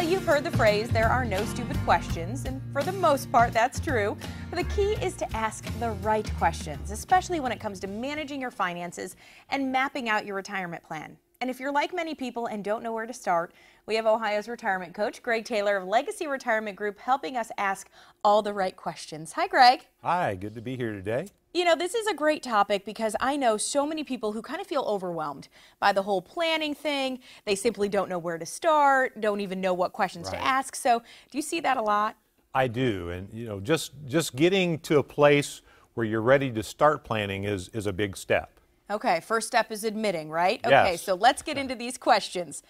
you've heard the phrase, there are no stupid questions, and for the most part, that's true. But the key is to ask the right questions, especially when it comes to managing your finances and mapping out your retirement plan. And if you're like many people and don't know where to start, we have Ohio's retirement coach, Greg Taylor of Legacy Retirement Group, helping us ask all the right questions. Hi, Greg. Hi, good to be here today. You know, this is a great topic because I know so many people who kind of feel overwhelmed by the whole planning thing. They simply don't know where to start, don't even know what questions to ask. So do you see that a lot? I do. And, you know, just getting to a place where you're ready to start planning is a big step. Okay, first step is admitting, right? Yes. Okay, so let's get into these questions.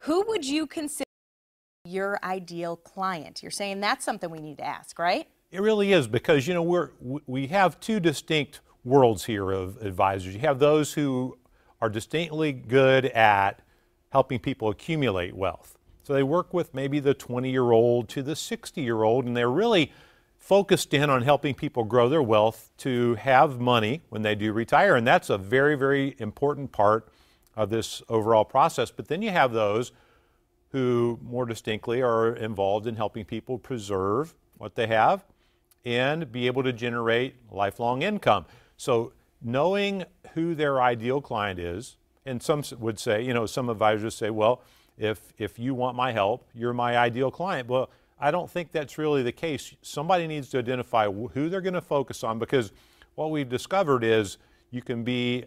Who would you consider your ideal client? You're saying that's something we need to ask, right? It really is, because, you know, we have two distinct worlds here of advisors. You have those who are distinctly good at helping people accumulate wealth. So they work with maybe the 20-year-old to the 60-year-old, and they're really focused in on helping people grow their wealth to have money when they do retire. And that's a very, very important part of this overall process. But then you have those who more distinctly are involved in helping people preserve what they have and be able to generate lifelong income. So knowing who their ideal client is, and some would say, you know, some advisors say, well, if you want my help, you're my ideal client. Well, I don't think that's really the case. Somebody needs to identify who they're going to focus on, because what we've discovered is you can be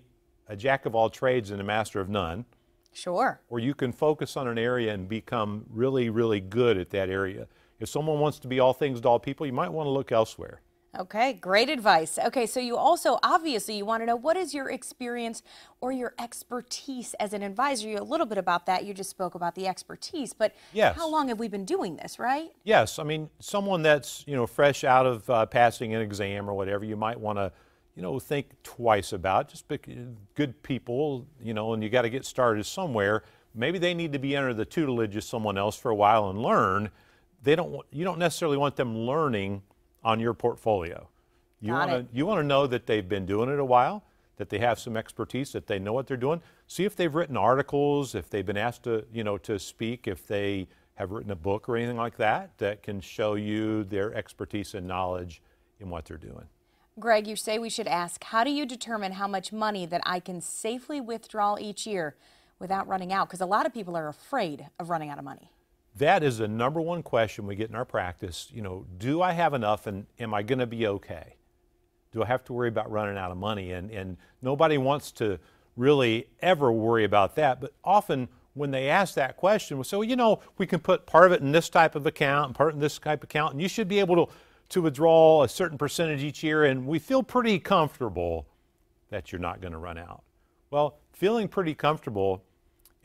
a jack of all trades and a master of none. Sure. Or you can focus on an area and become really, really good at that area. If someone wants to be all things to all people, you might want to look elsewhere. Okay, great advice. Okay, so you also, obviously, you want to know what is your experience or your expertise as an advisor. A little bit about that. You just spoke about the expertise, but yes. How long have we been doing this, right? Yes, I mean, someone that's, you know, fresh out of passing an exam or whatever, you might want to, you know, think twice about. Just good people, you know, and you got to get started somewhere. Maybe they need to be under the tutelage of someone else for a while and learn. You don't necessarily want them learning on your portfolio. You want to know that they've been doing it a while, that they have some expertise, that they know what they're doing. See if they've written articles, if they've been asked to, you know, to speak, if they have written a book or anything like that, that can show you their expertise and knowledge in what they're doing. Greg, you say we should ask, how do you determine how much money that I can safely withdraw each year without running out? Because a lot of people are afraid of running out of money. That is the number one question we get in our practice. You know, do I have enough, and am I going to be okay? Do I have to worry about running out of money? And nobody wants to really ever worry about that. But often when they ask that question, we say, well, you know, we can put part of it in this type of account and part in this type of account, and you should be able to withdraw a certain percentage each year, and we feel pretty comfortable that you're not going to run out. Well, feeling pretty comfortable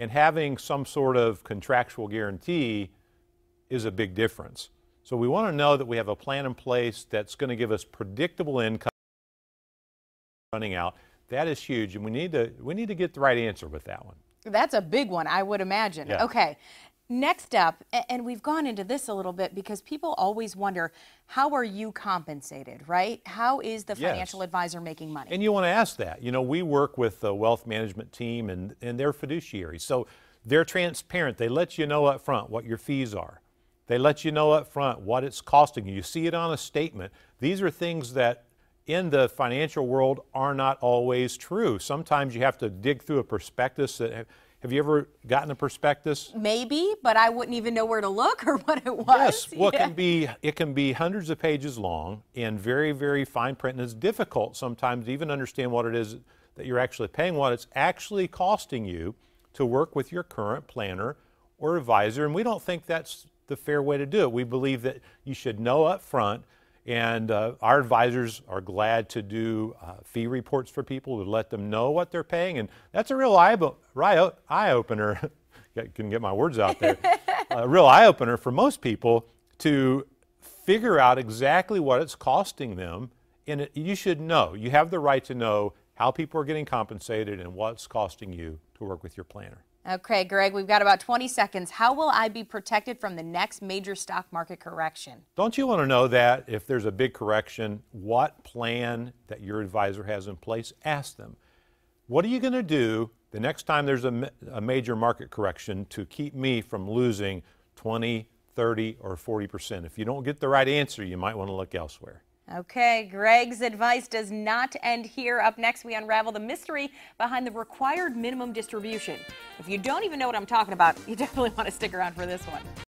and having some sort of contractual guarantee is a big difference. So we want to know that we have a plan in place that's going to give us predictable income running out. That is huge, and we need to get the right answer with that one. That's a big one, I would imagine. Yeah. Okay. Next up, and we've gone into this a little bit because people always wonder, how are you compensated, right? How is the financial advisor making money? And you want to ask that. You know, we work with the wealth management team, and they're fiduciaries. So they're transparent. They let you know up front what your fees are. They let you know up front what it's costing you. You see it on a statement. These are things that in the financial world are not always true. Sometimes you have to dig through a prospectus. Have you ever gotten a prospectus? Maybe, but I wouldn't even know where to look or what it was. Yes, well, it can be hundreds of pages long and very, very fine print, and it's difficult sometimes to even understand what it is that you're actually paying, what it's actually costing you to work with your current planner or advisor, and we don't think that's the fair way to do it. We believe that you should know up front, and our advisors are glad to do fee reports for people to let them know what they're paying, and that's a real eye-opener. Can get my words out there. A real eye-opener for most people to figure out exactly what it's costing them, and you should know. You have the right to know how people are getting compensated and what's costing you to work with your planner. Okay, Greg, we've got about 20 seconds. How will I be protected from the next major stock market correction? Don't you want to know that if there's a big correction, what plan that your advisor has in place? Ask them. What are you going to do the next time there's a major market correction to keep me from losing 20, 30, or 40%. If you don't get the right answer, you might want to look elsewhere. Okay, Greg's advice does not end here. Up next, we unravel the mystery behind the required minimum distribution. If you don't even know what I'm talking about, you definitely want to stick around for this one.